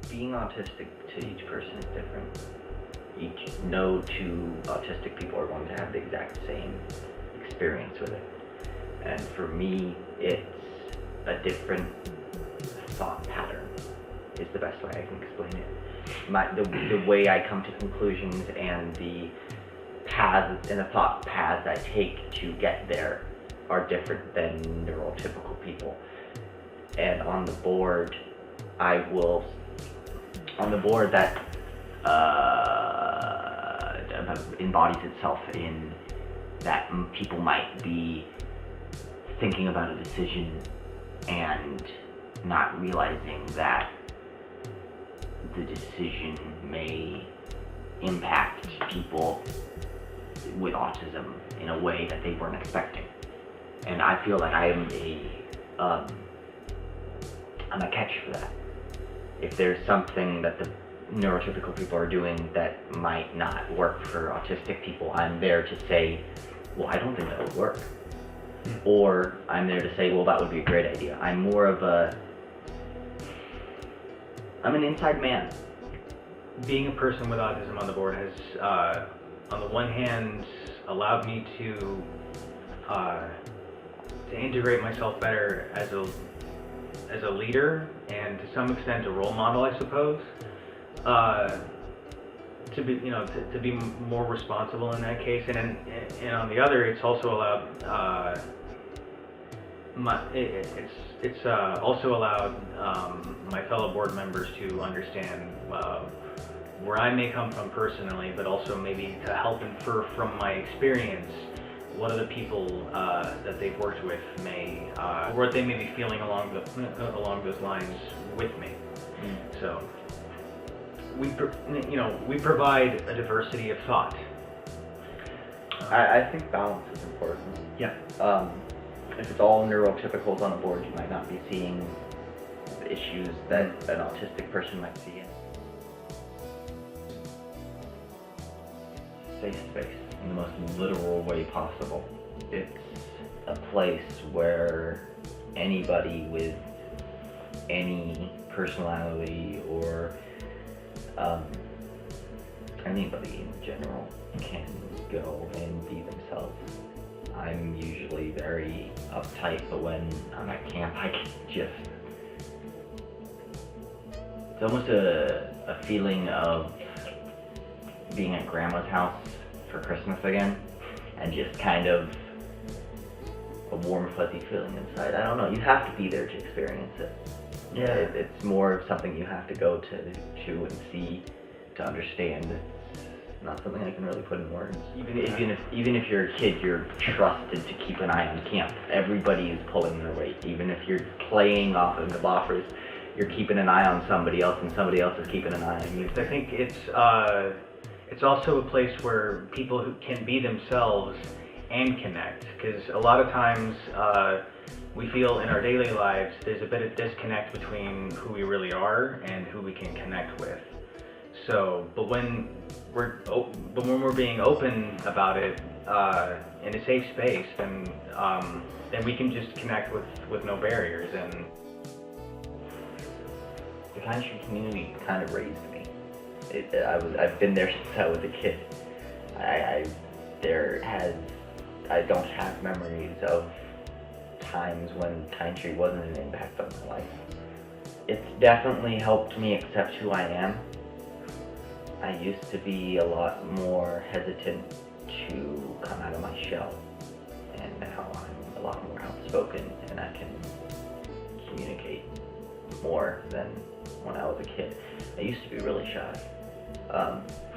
Being autistic to each person is different. No two autistic people are going to have the exact same experience with it. And for me, it's a different thought pattern is the best way I can explain it. The way I come to conclusions and the paths and the thought paths I take to get there are different than neurotypical people. And on the board that embodies itself in that people might be thinking about a decision and not realizing that the decision may impact people with autism in a way that they weren't expecting. And I feel like I'm a catch for that. If there's something that the neurotypical people are doing that might not work for autistic people, I'm there to say, well, I don't think that would work. Or I'm there to say, well, that would be a great idea. I'm an inside man. Being a person with autism on the board has, on the one hand, allowed me to integrate myself better as a leader and to some extent a role model, I suppose. To be more responsible in that case, and on the other, it's also allowed also allowed my fellow board members to understand where I may come from personally, but also maybe to help infer from my experience what other people that they've worked with may, what they may be feeling along those lines with me. So we provide a diversity of thought. I think balance is important. Yeah. If it's all neurotypicals on a board, you might not be seeing the issues that an autistic person might see. Safe space in the most literal way possible. It's a place where anybody with any personality or anybody in general can go and be themselves. I'm usually very uptight, but when I'm at camp, I can just... It's almost a feeling of being at grandma's house for Christmas again, and just kind of a warm, fuzzy feeling inside. I don't know, you have to be there to experience it. Yeah. It's more of something you have to go to and see to understand. It's not something I can really put in words. Even if you're a kid, you're trusted to keep an eye on camp. Everybody is pulling their weight. Even if you're playing off of the buffers, you're keeping an eye on somebody else, and somebody else is keeping an eye on you. I think it's also a place where people who can be themselves and connect, because a lot of times we feel in our daily lives there's a bit of disconnect between who we really are and who we can connect with. So, but when we're being open about it in a safe space, then we can just connect with no barriers. And the KindTree community kind of raised me. I've been there since I was a kid. I don't have memories of times when KindTree wasn't an impact on my life. It's definitely helped me accept who I am. I used to be a lot more hesitant to come out of my shell, and now I'm a lot more outspoken and I can communicate more than when I was a kid. I used to be really shy.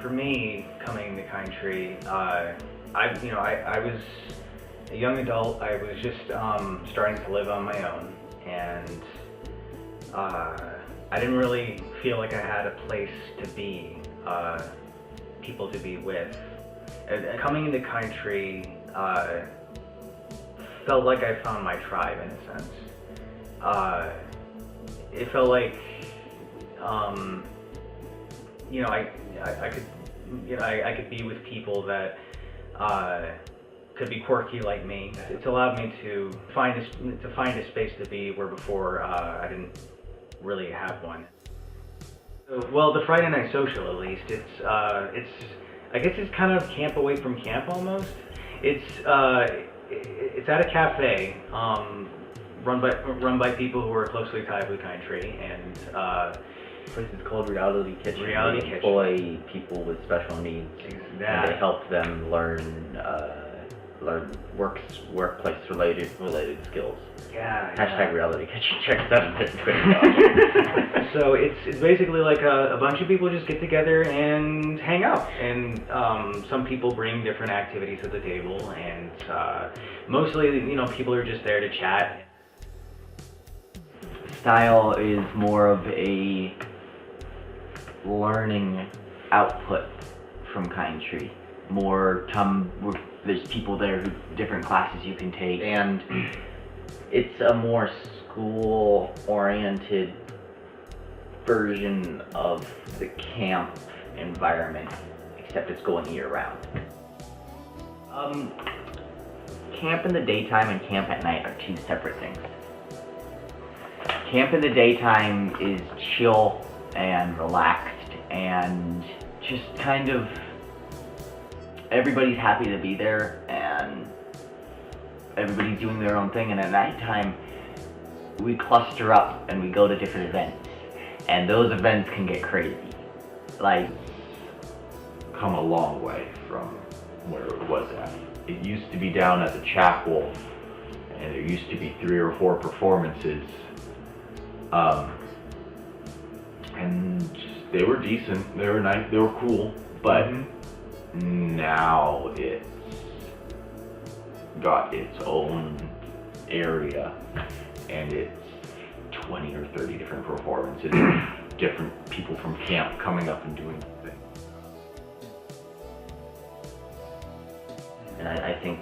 For me, coming to KindTree, I was a young adult. I was just starting to live on my own, and I didn't really feel like I had a place to be, people to be with. And coming into KindTree felt like I found my tribe in a sense. It felt like I could be with people that could be quirky like me. It's allowed me to find a space to be where before I didn't really have one. Well, the Friday night social, at least, I guess it's kind of camp away from camp almost. It's at a cafe, run by people who are closely tied with KindTree, and The place is called Reality Kitchen. Reality They Kitchen. employ people with special needs, and they help them learn workplace related skills. Yeah. Hashtag Reality Kitchen. Check that out on Twitter. So it's basically like a bunch of people just get together and hang out, and some people bring different activities to the table, and mostly people are just there to chat. Style is more of a learning output from KindTree. There's people there who different classes you can take, and it's a more school-oriented version of the camp environment, except it's going year-round. Camp in the daytime and camp at night are two separate things. Camp in the daytime is chill and relaxed and just kind of everybody's happy to be there and everybody's doing their own thing, and at nighttime we cluster up and we go to different events, and those events can get crazy. Like, come a long way from where it was at. It used to be down at the chapel, and there used to be 3 or 4 performances, and they were decent, they were nice, they were cool, but now it's got its own area, and it's 20 or 30 different performances, different people from camp coming up and doing things. and I think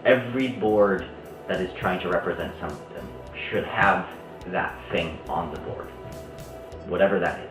every board that is trying to represent something should have that thing on the board, whatever that is.